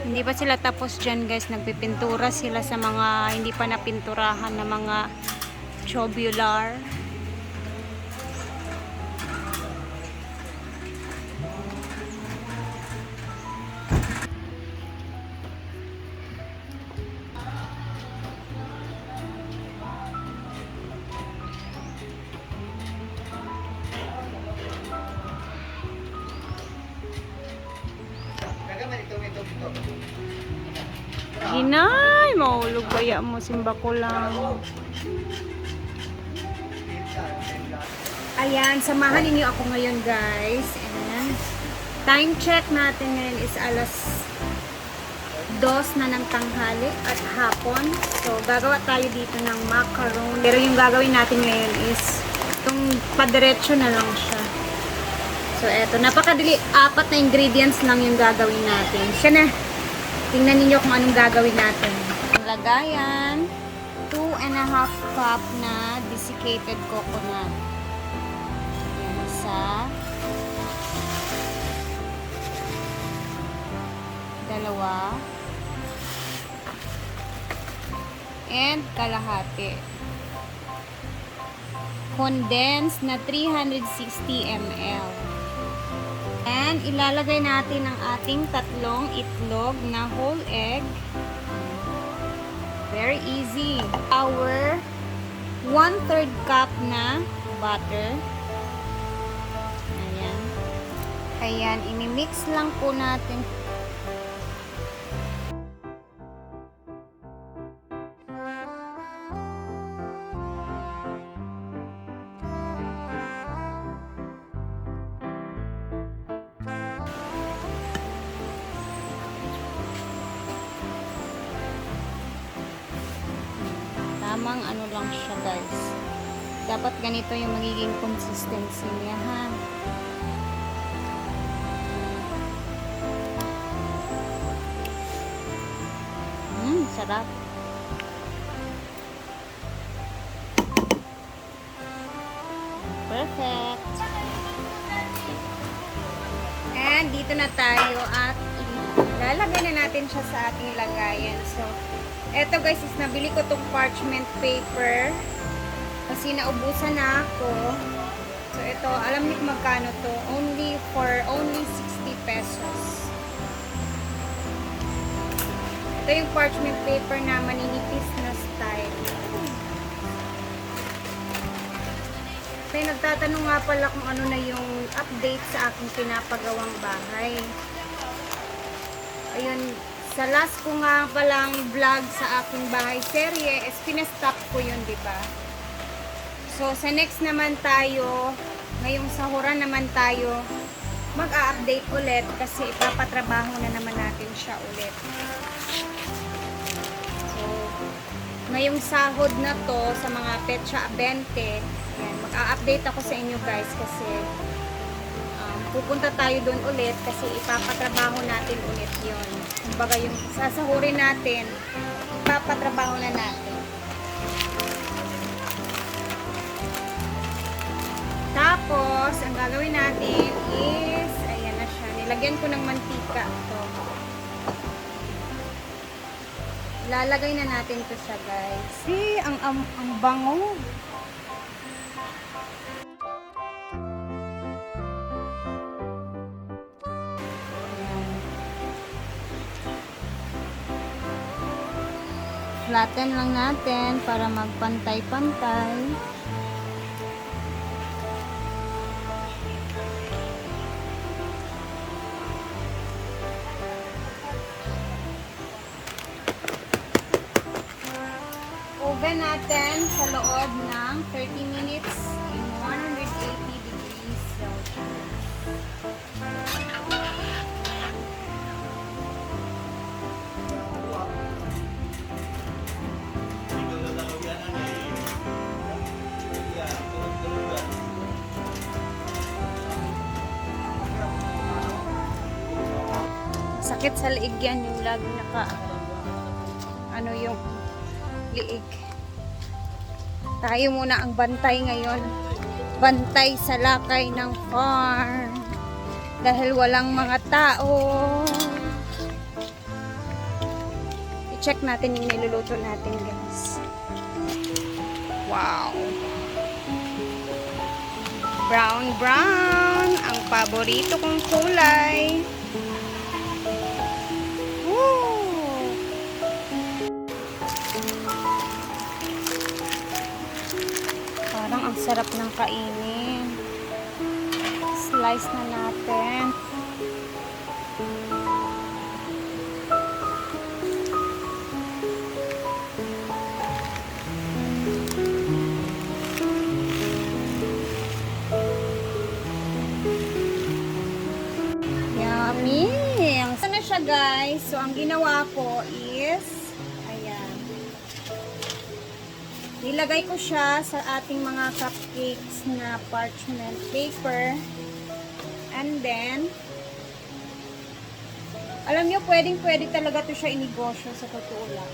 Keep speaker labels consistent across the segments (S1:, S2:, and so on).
S1: Hindi pa sila tapos dyan guys. Nagpipintura sila sa mga hindi pa napinturahan na mga tubular. Hinay, maulog kaya mo, simba ko lang. Ayan, samahan niyo ako ngayon guys. And time check natin ngayon is alas 2 na ng tanghali at hapon. So, gagawa tayo dito ng macaron. Pero yung gagawin natin ngayon is itong padiretso na lang siya. So, eto. Napakadali. 4 na ingredients lang yung gagawin natin. Siya na. Tingnan ninyo kung anong gagawin natin. Ang lagayan, 2.5 cup na desiccated coconut. Ayan, isa. Dalawa. And kalahati. Condensed na 360 ml. And ilalagay natin ang ating 3 itlog na whole egg. Very easy. Our 1/3 cup na butter. Ayan. Ayan, imimix lang po natin. Tamang ano lang siya guys. Dapat ganito yung magiging consistency niya ha. Sarap. Perfect. And dito na tayo at ilalagay na natin siya sa ating lagayan. So, eto guys is nabili ko tong parchment paper kasi naubusan na ako. So ito, alam niyo kung magkano to? Only 60 pesos. Ito yung parchment paper na maninipis na style. May nagtatanong nga pala kung ano na yung update sa aking pinapagawang bahay. Ayun, sa last ko nga palang vlog sa aking bahay serye, is pinastop ko yun, diba? So, sa next naman tayo, ngayong sahuran naman tayo, mag-a-update ulit kasi ipapatrabaho na naman natin siya ulit. So, ngayong sahod na to, sa mga petsa 20, yan, mag-a-update ako sa inyo guys kasi pupunta tayo doon ulit kasi ipapatrabaho natin ulit yon. Kumbaga yung sasahurin natin, ipapatrabaho na natin. Tapos, ang gagawin natin is, ayan na siya, nilagyan ko ng mantika. So, lalagay na natin to siya guys. See, ang bango. Flatten lang natin para magpantay-pantay. Oven natin sa loob ng 30 minutes in 180 degrees Celsius. Sakit sa liig yan yung lagi ano yung liig. Tayo muna ang bantay ngayon. Bantay sa lakay ng farm. Dahil walang mga tao. I-check natin yung niluluto natin, guys. Wow! Brown, brown! Ang paborito kong kulay. Woo! Parang ang sarap ng kainin. Slice na natin. Yummy! Ang sana siya, guys. So, ang ginawa ko is ayan. Nilagay ko siya sa ating mga cupcakes na parchment paper. And then, alam nyo, pwedeng-pwede talaga to siya inegosyo sa totoo lang.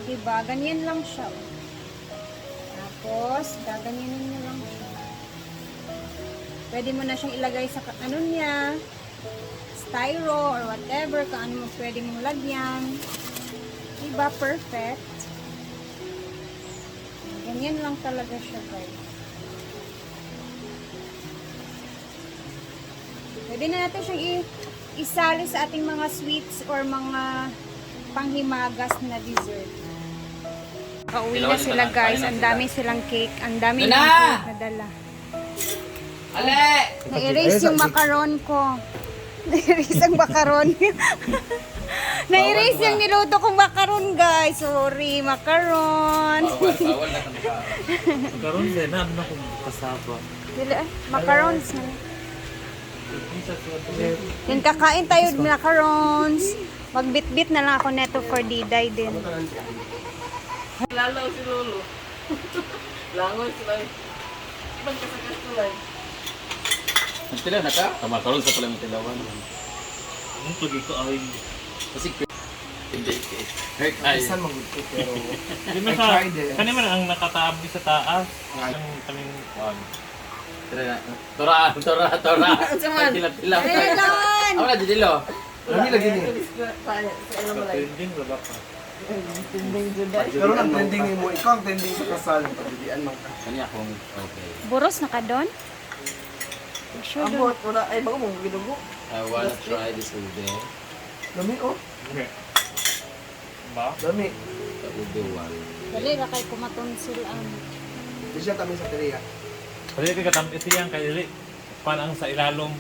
S1: Diba? Ganyan lang siya. Oh. Tapos, gaganyanin nyo lang siya. Pwede mo na siyang ilagay sa ano niya, styro or whatever, kung ano mo pwede mong lagyan. Diba? Perfect. Ganyan lang talaga siya, guys. Pwede na natin siyang isali sa ating mga sweets or mga panghimagas na dessert. Pauwi na sila, guys. Ang dami silang cake. Ang dami ng cake na dala.
S2: Ale!
S1: Na-erase yung macaron ko. Na-erase ang macaron. Na-erase yung niluto kong macaron, guys. Sorry, macaron.
S2: Bawal na kami ka.
S3: Karon din na ano kung kasaba.
S1: Dili, macarons na. Yan, kakain tayo ng macarons. Magbit-bit na lang ako neto for diday din.
S2: Lalaw si Lolo. Langoy sila. Ibang kasagas tulay. Nagtilaw na ka? Kamakaroon sa pala yung tilawan.
S3: Ang pag ito ay
S2: Kasi hindi. Hurt ay.
S4: Isan magbuto pero
S3: Di
S4: I
S3: man sa
S4: tried it.
S3: kani man ang nakatabi sa taas. Ang kaming
S2: Tora. Tila.
S1: Ayun!
S2: Ako na didilo.
S4: Lagi lagi ni.
S3: trending wala pa.
S4: Pero ang trending ni mo, ikaw ang trending sa kasal, pagdidian man ka.
S2: Kanya akong okay.
S1: Buros na ka doon? Sure doon.
S5: wala ay bago mong gidugo.
S2: I wanna try this ube.
S4: Dami oh,
S3: Okay. Ba?
S4: dami.
S2: The ube one.
S1: Dali ka kay kumatonsil ang.
S4: Di siya kami sa teriya.
S3: Pwede ka katamit siyang kay dili. Panang sa ilalom.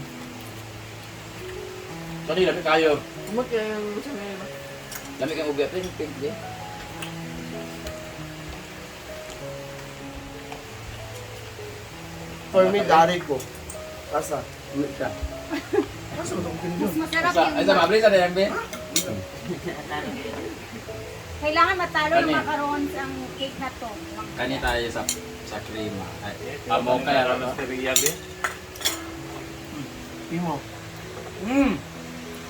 S2: Sorry, lamig kayo.
S5: Kumagkaya yung gusto na yun.
S2: Lamig ang ube. Pwede pink di.
S4: For me, dari ko. Asa?
S2: Lamig ka.
S4: Asa mo itong pinyo?
S1: Masarap
S2: Ay,
S1: yung.
S2: sa mabli sa dayang be.
S1: Kailangan matalo ng
S2: Kani.
S1: macarons ang cake na to.
S2: Kani tayo sa cream. Ay, amo ka na ron.
S3: Teriya be.
S4: Imo.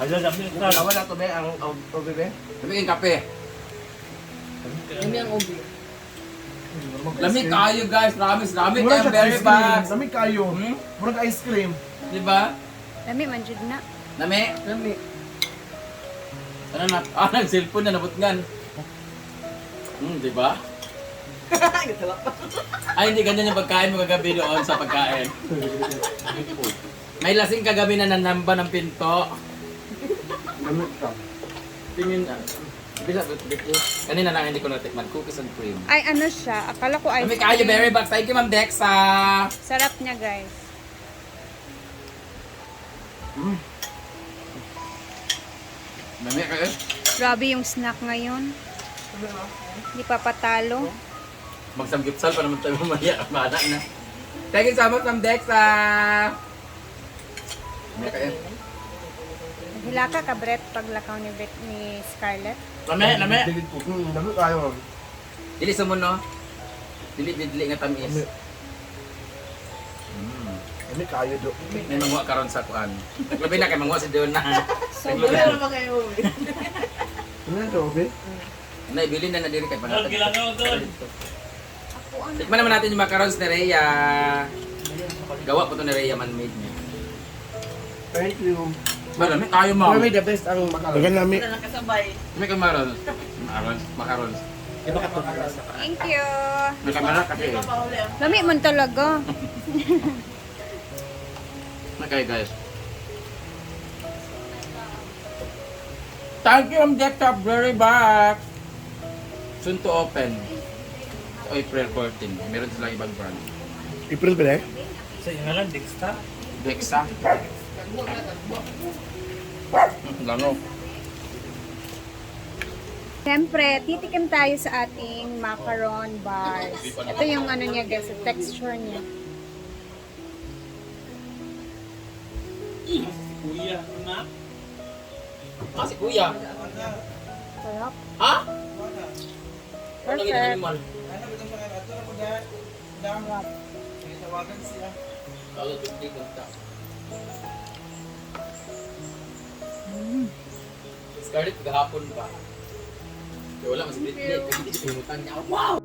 S3: Ada dami ka.
S4: Lawa na to be, ang obe be.
S2: Lamig ang kape.
S5: Yun yung ubi.
S2: Lamig kayo guys. Promise. Lamig
S4: Murag
S2: kayo.
S4: siya
S2: Very
S4: ice cream.
S2: bad.
S4: Dami kayo.
S2: Hmm?
S4: Murag ice cream.
S2: Diba?
S1: Dami man jud na.
S2: Nami?
S4: Dami.
S2: Ano na? Ah, nag-cellphone na nabutngan. Diba? Ay, hindi ganyan yung pagkain mo kagabi doon sa pagkain. May lasing kagabi na nanamba ng pinto.
S4: Dami ka.
S2: Tingin na. Bisa, kanina lang hindi ko natikman. Cookies and cream.
S1: Ay ano siya, akala ko ice
S2: Kami kayo, very back. Thank you, Ma'am Dexa.
S1: Sarap niya, guys.
S2: Mami kayo.
S1: Grabe yung snack ngayon. Hindi pa patalo.
S2: Magsamgipsal pa naman tayo mamaya. Mana na. Thank you so much, Ma'am Dexa. Mami kayo.
S1: Hila ka ka, Brett, paglakaw ni Brett ni Scarlett.
S2: Lame.
S4: Dami kayo.
S2: Dili sa no? Dili nga tamis.
S4: Dami. Dami kayo do.
S2: May manguha karon sa kuan. Labi na kay manguha si Dion na.
S5: Meron pa kayo ubi.
S4: Ano na to, obe?
S2: Naibili na diri kay
S3: Dol
S2: pangatag.
S3: gilangaw dol.
S2: Tikman naman natin yung macarons ni Rhea. Gawa po to ni Rhea man-made niya.
S4: Thank you.
S2: Marami kayo mo.
S4: May the best ang makaroon.
S6: Dagan namin.
S5: Wala nang kasabay.
S2: May kamaron. Macarons.
S1: Thank you.
S2: May kamera kasi.
S5: Di ba pa huli ang
S1: Lami man talaga.
S2: Okay guys. Thank you, Jacob. Very back. Soon to open. April 14. Meron silang ibang brand.
S6: April ba eh?
S3: Sa iyo nga lang, Dexta.
S2: Dexa. Lano.
S1: Siyempre, titikim tayo sa ating macaron bars. Ito yung ano niya guys, yung texture niya.
S2: Kuya, na? Ah, si Kuya.
S1: Sarap.
S2: Ha?
S1: Perfect.
S2: animal?
S1: Sarap.
S2: Kalau tuti kontak. Scarlett, gahapon pa. Kaya wala, mas bit-bit. Kasi hindi sinutan niya. Wow!